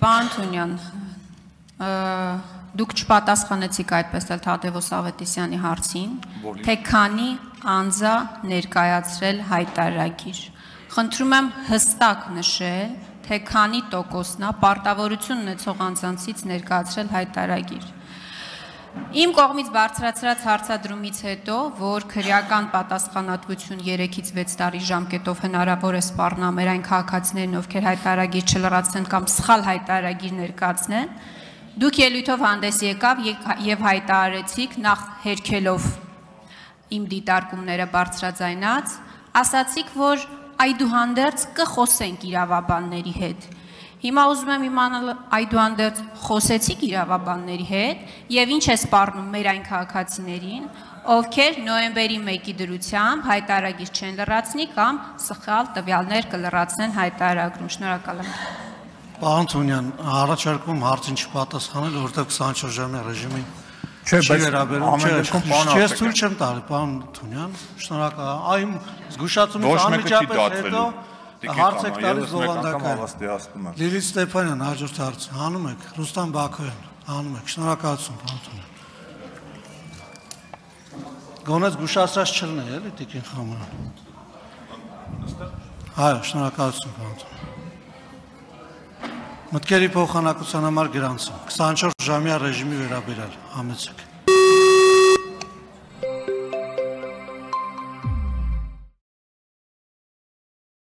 Պարոն Թունյան, դուք չպատասխանեցիք այդպես էլ Թադևոս Ավետիսյանի հարցին, թե քանի անձ է ներկայացրել հայտարարագիր։ Խնդրում եմ հստակ նշել, թե քանի տոկոսն է պարտավորություն ունեցող անձանցից ներկայացրել հայտարարագիր։ Իմ կողմից բարձրացրած հարցադրումից հետո, որ քրեական պատասխանատվություն 3-ից 6 տարի ժամկետով հնարավոր է սպառնալ մեր այն քաղաքացիներին, ովքեր հայտարարագիր չլրացնեն կամ սխալ հայտարարագիր ներկայացնեն, դուք ելույթով հանդես եկավ եւ հայտարարեցիք նախ հերքելով իմ դիտարկումները բարձրաձայնած, ասացիք, որ այդուհանդերձ կխոսենք իրավաբանների հետ։ Հիմա ուզում եմ իմանալ այդուհանդերձ խոսեցիք իրավաբանների հետ եւ ինչ է սպառնում մեր այն քաղաքացիներին, ովքեր նոյեմբերի 1-ի դրությամբ հայտարարագիր չեն լրացնի կամ սխալ տվյալներ կլրացնեն հայտարարագրում։ Շնորհակալ եմ։ Պարոն Թունյան, առաջարկում հարցին չպատասխանել, որտեղ 24 ժամյա ռեժիմին Չէ, բայց ես ցույց չեմ տալի, պարոն Թունյան, շնորհակալ եմ։ Այն զգուշացումից անմիջապես հետո հարց եք տալիս բովանդակային։ Լիլիթ Ստեփանյան, հաջորդ հարց, հանում եք, Ռուստամ Բաքոյան, հանում եք, շնորհակալություն, պարոն Թունյան։ Գոնե զգուշացած չլինի, էլի Տիկին Խամանյան։ Այո, շնորհակալություն, պարոն Թունյան։ Մտքերի փոխանակության համար գրանցում 24 ժամյա ռեժիմի վերաբերյալ համեցեք։